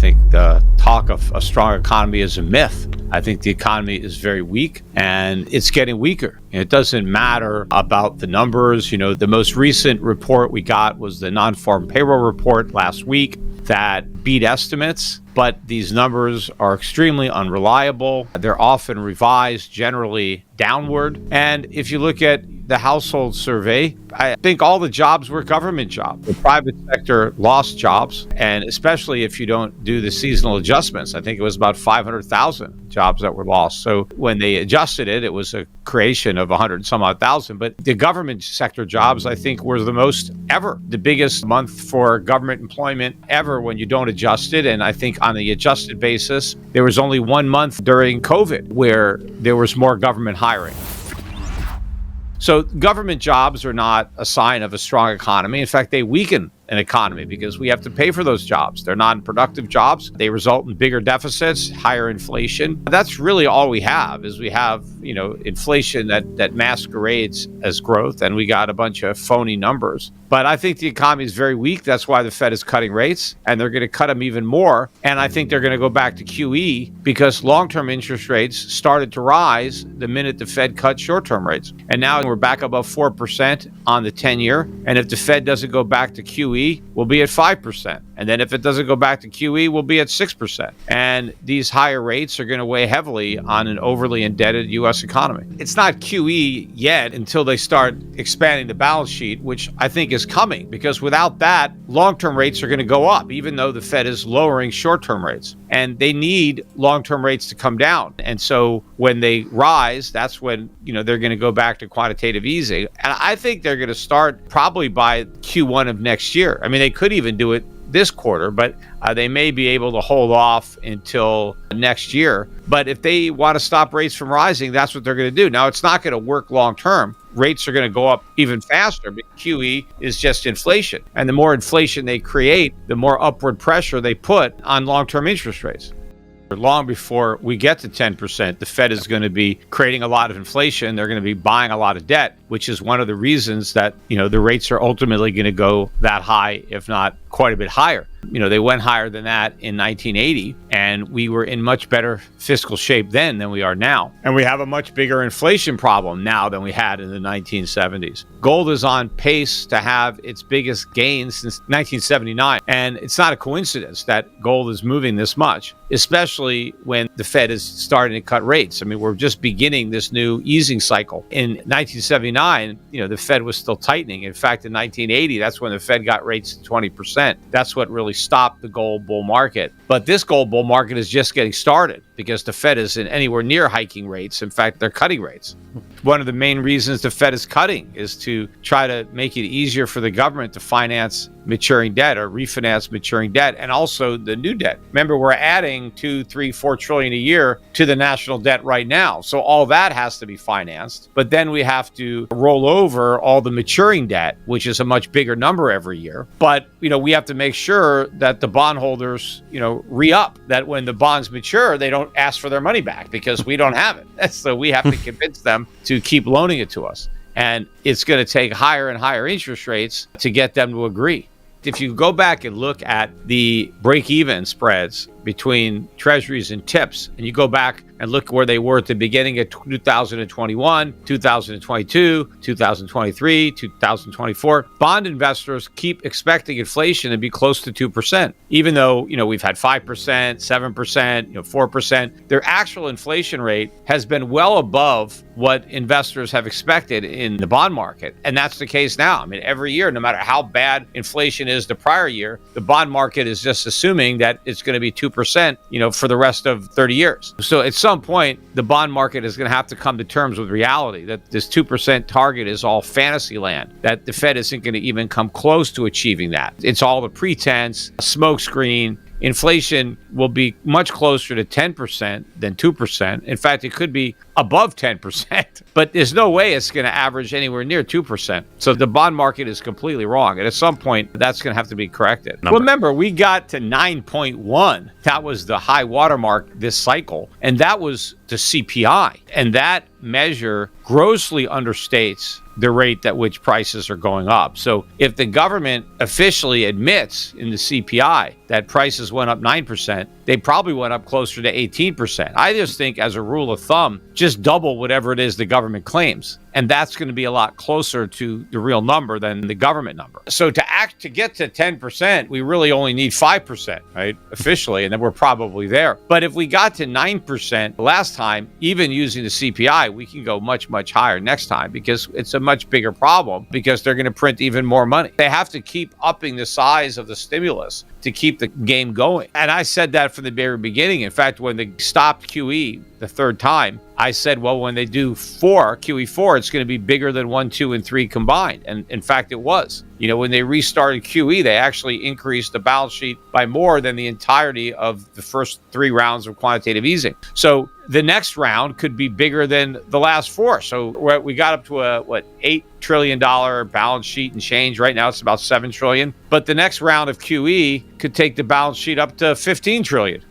think the talk of a strong economy is a myth. I think the economy is very weak and it's getting weaker. And it doesn't matter about the numbers. The most recent report we got was the non-farm payroll report last week that beat estimates, but these numbers are extremely unreliable. They're often revised, generally downward. And if you look at the household survey, I think all the jobs were government jobs. The private sector lost jobs, and especially if you don't do the seasonal adjustments. I think it was about 500,000 jobs that were lost. So when they adjusted it, it was a creation of 100 and some odd thousand. But the government sector jobs, I think, were the most ever. The biggest month for government employment ever when you don't adjust it. And I think on the adjusted basis, there was only 1 month during COVID where there was more government hiring. So government jobs are not a sign of a strong economy. In fact, they weaken an economy because we have to pay for those jobs. They're non-productive jobs. They result in bigger deficits, higher inflation. That's really all we have is we have, inflation that masquerades as growth, and we got a bunch of phony numbers. But I think the economy is very weak. That's why the Fed is cutting rates, and they're going to cut them even more. And I think they're going to go back to QE because long-term interest rates started to rise the minute the Fed cut short-term rates. And now we're back above 4% on the 10-year. And if the Fed doesn't go back to QE, we'll be at 5%. And then if it doesn't go back to QE, we'll be at 6%. And these higher rates are going to weigh heavily on an overly indebted U.S. economy. It's not QE yet until they start expanding the balance sheet, which I think is coming, because without that, long-term rates are going to go up, even though the Fed is lowering short-term rates. And they need long-term rates to come down. And so when they rise, that's when, they're going to go back to quantitative easing. And I think they're going to start probably by Q1 of next year. I mean, they could even do it this quarter, but they may be able to hold off until next year. But if they want to stop rates from rising, that's what they're going to do. Now, it's not going to work long term. Rates are going to go up even faster, but QE is just inflation. And the more inflation they create, the more upward pressure they put on long-term interest rates. Long before we get to 10%, the Fed is going to be creating a lot of inflation. They're going to be buying a lot of debt, which is one of the reasons that, the rates are ultimately going to go that high, if not quite a bit higher. They went higher than that in 1980, and we were in much better fiscal shape then than we are now. And we have a much bigger inflation problem now than we had in the 1970s. Gold is on pace to have its biggest gains since 1979. And it's not a coincidence that gold is moving this much, especially when the Fed is starting to cut rates. I mean, we're just beginning this new easing cycle. In 1979, the Fed was still tightening. In fact, in 1980, that's when the Fed got rates to 20%. That's what really stopped the gold bull market. But this gold bull market is just getting started because the Fed isn't anywhere near hiking rates. In fact, they're cutting rates. One of the main reasons the Fed is cutting is to try to make it easier for the government to finance maturing debt or refinance maturing debt, and also the new debt. Remember, we're adding 2, 3, 4 trillion a year to the national debt right now. So all that has to be financed. But then we have to roll over all the maturing debt, which is a much bigger number every year. But, we have to make sure that the bondholders, re-up, that when the bonds mature, they don't ask for their money back because we don't have it. So we have to convince them to keep loaning it to us. And it's going to take higher and higher interest rates to get them to agree. If you go back and look at the break-even spreads between treasuries and tips, and you go back and look where they were at the beginning of 2021, 2022, 2023, 2024, bond investors keep expecting inflation to be close to 2%, even though, we've had 5%, 7%, 4%. Their actual inflation rate has been well above what investors have expected in the bond market. And that's the case now. I mean, every year, no matter how bad inflation is the prior year, the bond market is just assuming that it's going to be 2%, for the rest of 30 years. So at some point, the bond market is going to have to come to terms with reality that this 2% target is all fantasy land, that the Fed isn't going to even come close to achieving that. It's all the pretense, a smokescreen. Inflation will be much closer to 10% than 2%. In fact, it could be above 10%, but there's no way it's going to average anywhere near 2%. So the bond market is completely wrong. And at some point, that's going to have to be corrected. Remember, we got to 9.1. That was the high watermark this cycle. And that was the CPI. And that measure grossly understates the rate at which prices are going up. So if the government officially admits in the CPI that prices went up 9%, they probably went up closer to 18%. I just think, as a rule of thumb, just double whatever it is the government claims. And that's going to be a lot closer to the real number than the government number. So to get to 10%, we really only need 5%, right? Officially, and then we're probably there. But if we got to 9% last time, even using the CPI, we can go much, much higher next time, because it's a much bigger problem, because they're going to print even more money. They have to keep upping the size of the stimulus to keep the game going. And I said that from the very beginning. In fact, when they stopped QE the third time, I said, well, when they do QE4, it's going to be bigger than 1, 2, and 3 combined. And in fact, it was. When they restarted QE, they actually increased the balance sheet by more than the entirety of the first 3 rounds of quantitative easing. So the next round could be bigger than the last 4. So we got up to a, $8 trillion balance sheet and change. Right now, it's about $7 trillion. But the next round of QE could take the balance sheet up to $15 trillion.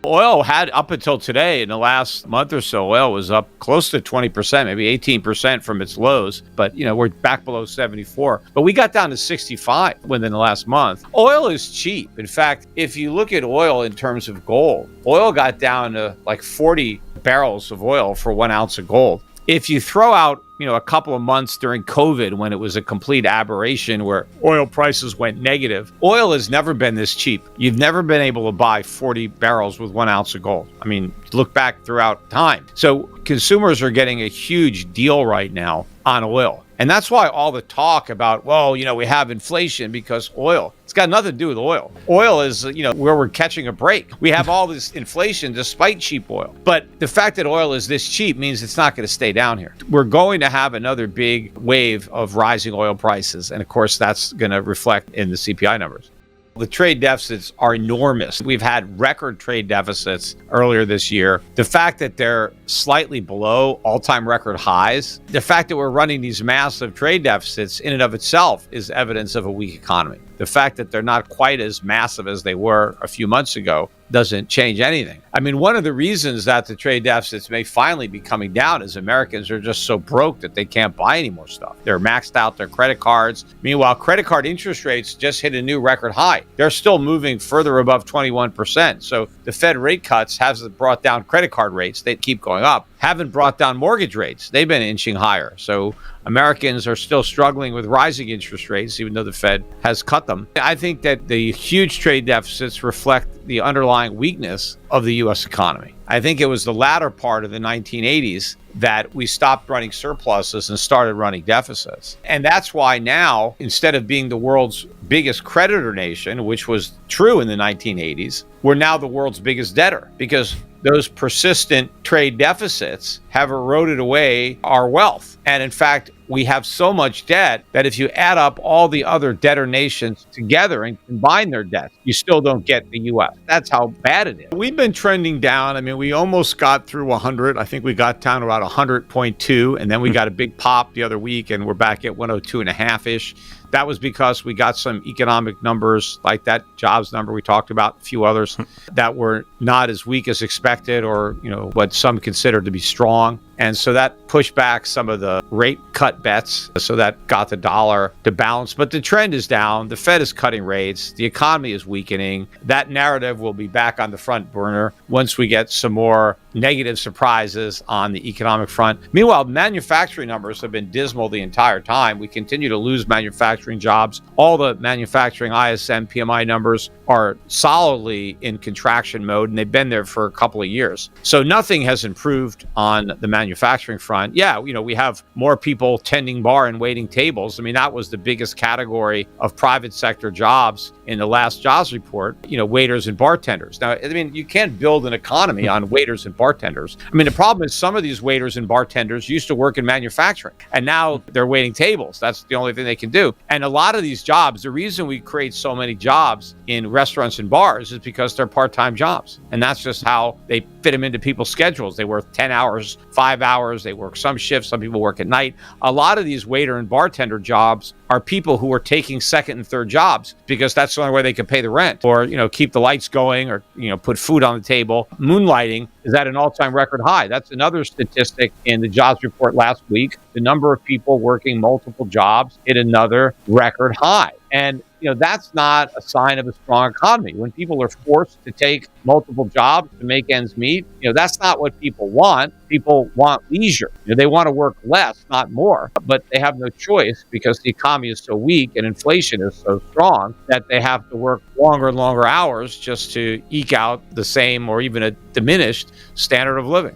Oil had, up until today, in the last month or so, oil was up close to 20%, maybe 18% from its lows. But, we're back below 74. But we got down to 65 within the last month. Oil is cheap. In fact, if you look at oil in terms of gold, oil got down to like 40 barrels of oil for 1 ounce of gold. If you throw out, a couple of months during COVID when it was a complete aberration where oil prices went negative, oil has never been this cheap. You've never been able to buy 40 barrels with 1 ounce of gold. I mean, look back throughout time. So consumers are getting a huge deal right now on oil. And that's why all the talk about, we have inflation because oil. It's got nothing to do with oil. Oil is, where we're catching a break. We have all this inflation despite cheap oil. But the fact that oil is this cheap means it's not going to stay down here. We're going to have another big wave of rising oil prices. And of course, that's going to reflect in the CPI numbers. The trade deficits are enormous. We've had record trade deficits earlier this year. The fact that they're slightly below all-time record highs, the fact that we're running these massive trade deficits in and of itself is evidence of a weak economy. The fact that they're not quite as massive as they were a few months ago doesn't change anything. I mean, one of the reasons that the trade deficits may finally be coming down is Americans are just so broke that they can't buy any more stuff. They're maxed out their credit cards. Meanwhile, credit card interest rates just hit a new record high. They're still moving further above 21%. So the Fed rate cuts hasn't brought down credit card rates. They keep going up. Haven't brought down mortgage rates. They've been inching higher. So Americans are still struggling with rising interest rates, even though the Fed has cut them. I think that the huge trade deficits reflect the underlying weakness of the U.S. economy. I think it was the latter part of the 1980s that we stopped running surpluses and started running deficits. And that's why now, instead of being the world's biggest creditor nation, which was true in the 1980s, we're now the world's biggest debtor, because those persistent trade deficits have eroded away our wealth. And in fact, we have so much debt that if you add up all the other debtor nations together and combine their debts, you still don't get the U.S. That's how bad it is. We've been trending down. I mean, we almost got through 100. I think we got down to about 100.2, and then we got a big pop the other week, and we're back at 102.5-ish. That was because we got some economic numbers like that jobs number we talked about, a few others that were not as weak as expected, or what some consider to be strong. And so that pushed back some of the rate cut bets. So that got the dollar to balance. But the trend is down. The Fed is cutting rates. The economy is weakening. That narrative will be back on the front burner once we get some more negative surprises on the economic front. Meanwhile, manufacturing numbers have been dismal the entire time. We continue to lose manufacturing jobs. All the manufacturing ISM PMI numbers are solidly in contraction mode, and they've been there for a couple of years. So nothing has improved on the manufacturing front. Yeah, we have more people tending bar and waiting tables. I mean, that was the biggest category of private sector jobs in the last jobs report, waiters and bartenders. Now, I mean, you can't build an economy on waiters and bartenders. I mean, the problem is some of these waiters and bartenders used to work in manufacturing, and now they're waiting tables. That's the only thing they can do. And a lot of these jobs, the reason we create so many jobs in restaurants and bars is because they're part-time jobs. And that's just how they fit them into people's schedules. They work 10 hours, 5 5 hours. They work some shifts. Some people work at night. A lot of these waiter and bartender jobs are people who are taking second and third jobs because that's the only way they can pay the rent or, keep the lights going or, put food on the table. Moonlighting is at an all-time record high. That's another statistic in the jobs report last week. The number of people working multiple jobs hit another record high. And, that's not a sign of a strong economy. When people are forced to take multiple jobs to make ends meet, that's not what people want. People want leisure. They want to work less, not more, but they have no choice because the economy is so weak and inflation is so strong that they have to work longer and longer hours just to eke out the same or even a diminished standard of living.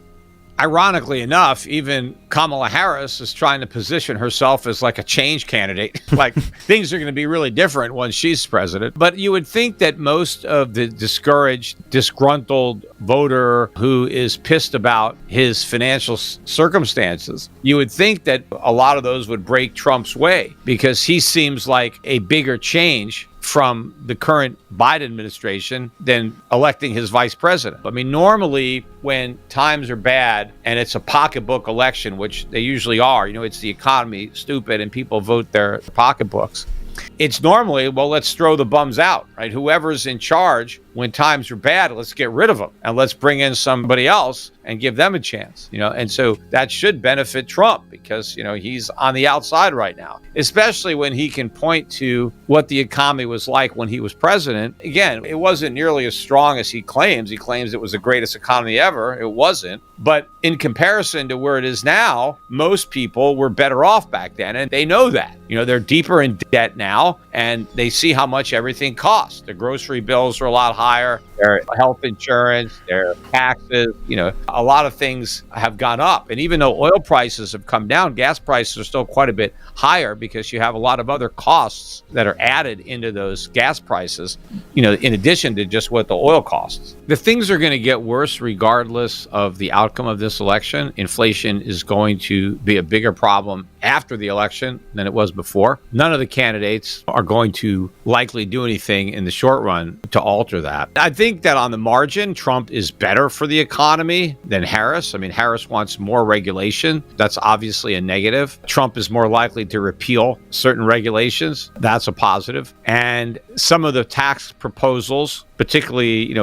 Ironically enough, even Kamala Harris is trying to position herself as like a change candidate. Like things are going to be really different when she's president. But you would think that most of the discouraged, disgruntled voter who is pissed about his financial circumstances, you would think that a lot of those would break Trump's way because he seems like a bigger change from the current Biden administration than electing his vice president. I mean, normally when times are bad and it's a pocketbook election, which they usually are, it's the economy, stupid, and people vote their pocketbooks. It's normally, well, let's throw the bums out, right? Whoever's in charge when times are bad, let's get rid of them and let's bring in somebody else and give them a chance, and so that should benefit Trump because, he's on the outside right now, especially when he can point to what the economy was like when he was president. Again, it wasn't nearly as strong as he claims. He claims it was the greatest economy ever. It wasn't. But in comparison to where it is now, most people were better off back then. And they know that, they're deeper in debt now and they see how much everything costs. The grocery bills are a lot higher. Their health insurance, their taxes, a lot of things have gone up. And even though oil prices have come down, gas prices are still quite a bit higher because you have a lot of other costs that are added into those gas prices, in addition to just what the oil costs. The things are going to get worse regardless of the outcome of this election. Inflation is going to be a bigger problem after the election than it was before. None of the candidates are going to likely do anything in the short run to alter that. I think that on the margin, Trump is better for the economy than Harris. I mean, Harris wants more regulation. That's obviously a negative. Trump is more likely to repeal certain regulations. That's a positive. And some of the tax proposals, particularly,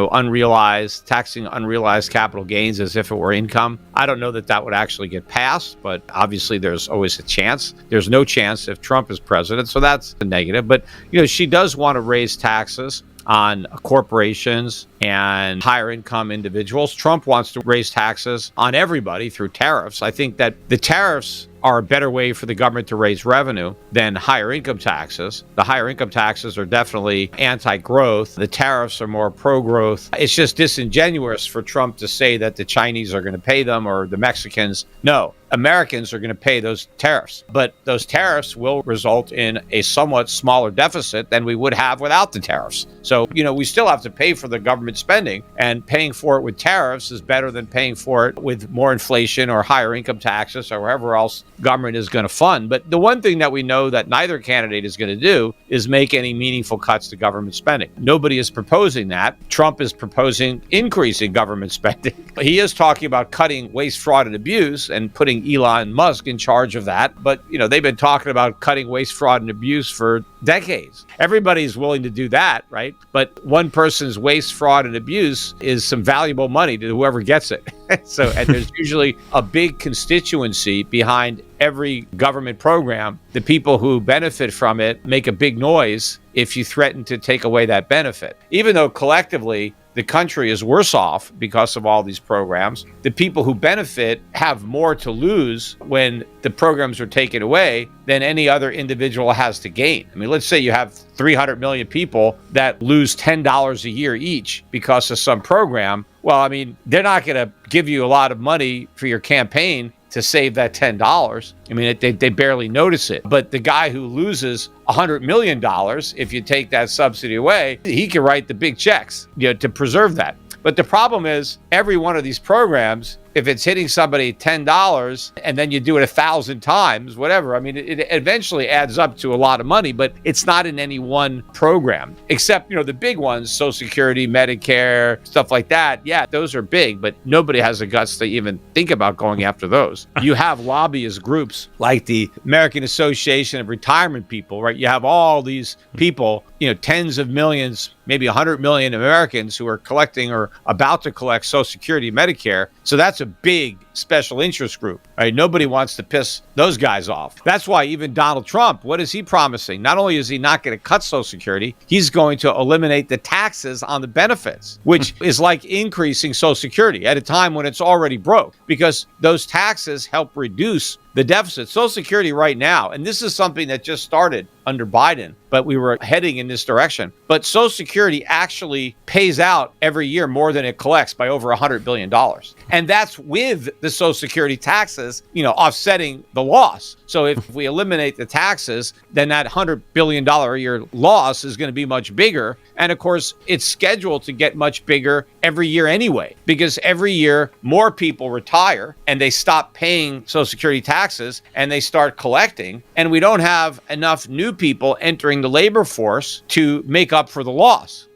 taxing unrealized capital gains as if it were income. I don't know that that would actually get passed, but obviously there's always a chance. There's no chance if Trump is president, so that's a negative. But, she does want to raise taxes on corporations and higher income individuals. Trump wants to raise taxes on everybody through tariffs. I think that the tariffs are a better way for the government to raise revenue than higher income taxes. The higher income taxes are definitely anti-growth. The tariffs are more pro-growth. It's just disingenuous for Trump to say that the Chinese are going to pay them or the Mexicans. No, Americans are going to pay those tariffs. But those tariffs will result in a somewhat smaller deficit than we would have without the tariffs. So, we still have to pay for the government spending, and paying for it with tariffs is better than paying for it with more inflation or higher income taxes or wherever else government is going to fund. But the one thing that we know that neither candidate is going to do is make any meaningful cuts to government spending. Nobody is proposing that. Trump is proposing increasing government spending. He is talking about cutting waste, fraud, and abuse and putting Elon Musk in charge of that. But, they've been talking about cutting waste, fraud, and abuse for decades. Everybody's willing to do that, right? But one person's waste, fraud, and abuse is some valuable money to whoever gets it. And there's usually a big constituency behind every government program. The people who benefit from it make a big noise if you threaten to take away that benefit. Even though collectively the country is worse off because of all these programs, the people who benefit have more to lose when the programs are taken away than any other individual has to gain. I mean, let's say you have 300 million people that lose $10 a year each because of some program. Well, I mean, they're not going to give you a lot of money for your campaign to save that $10. I mean, they barely notice it. But the guy who loses $100 million, if you take that subsidy away, he can write the big checks, to preserve that. But the problem is every one of these programs if it's hitting somebody $10 and then you do it 1,000 times, whatever, I mean, it eventually adds up to a lot of money, but it's not in any one program, except, the big ones, Social Security, Medicare, stuff like that. Yeah, those are big, but nobody has the guts to even think about going after those. You have lobbyist groups like the American Association of Retirement People, right? You have all these people, tens of millions, maybe 100 million Americans who are collecting or about to collect Social Security, Medicare. So that's a big special interest group, right? Nobody wants to piss those guys off. That's why even Donald Trump, what is he promising? Not only is he not going to cut Social Security, he's going to eliminate the taxes on the benefits, which is like increasing Social Security at a time when it's already broke, because those taxes help reduce the deficit. Social Security right now, and this is something that just started under Biden, but we were heading in this direction. But Social Security actually pays out every year more than it collects by over $100 billion. And that's with the Social Security taxes, offsetting the loss. So if we eliminate the taxes, then that $100 billion a year loss is going to be much bigger. And of course, it's scheduled to get much bigger every year anyway, because every year more people retire and they stop paying Social Security taxes and they start collecting. And we don't have enough new people entering the labor force to make up for the loss.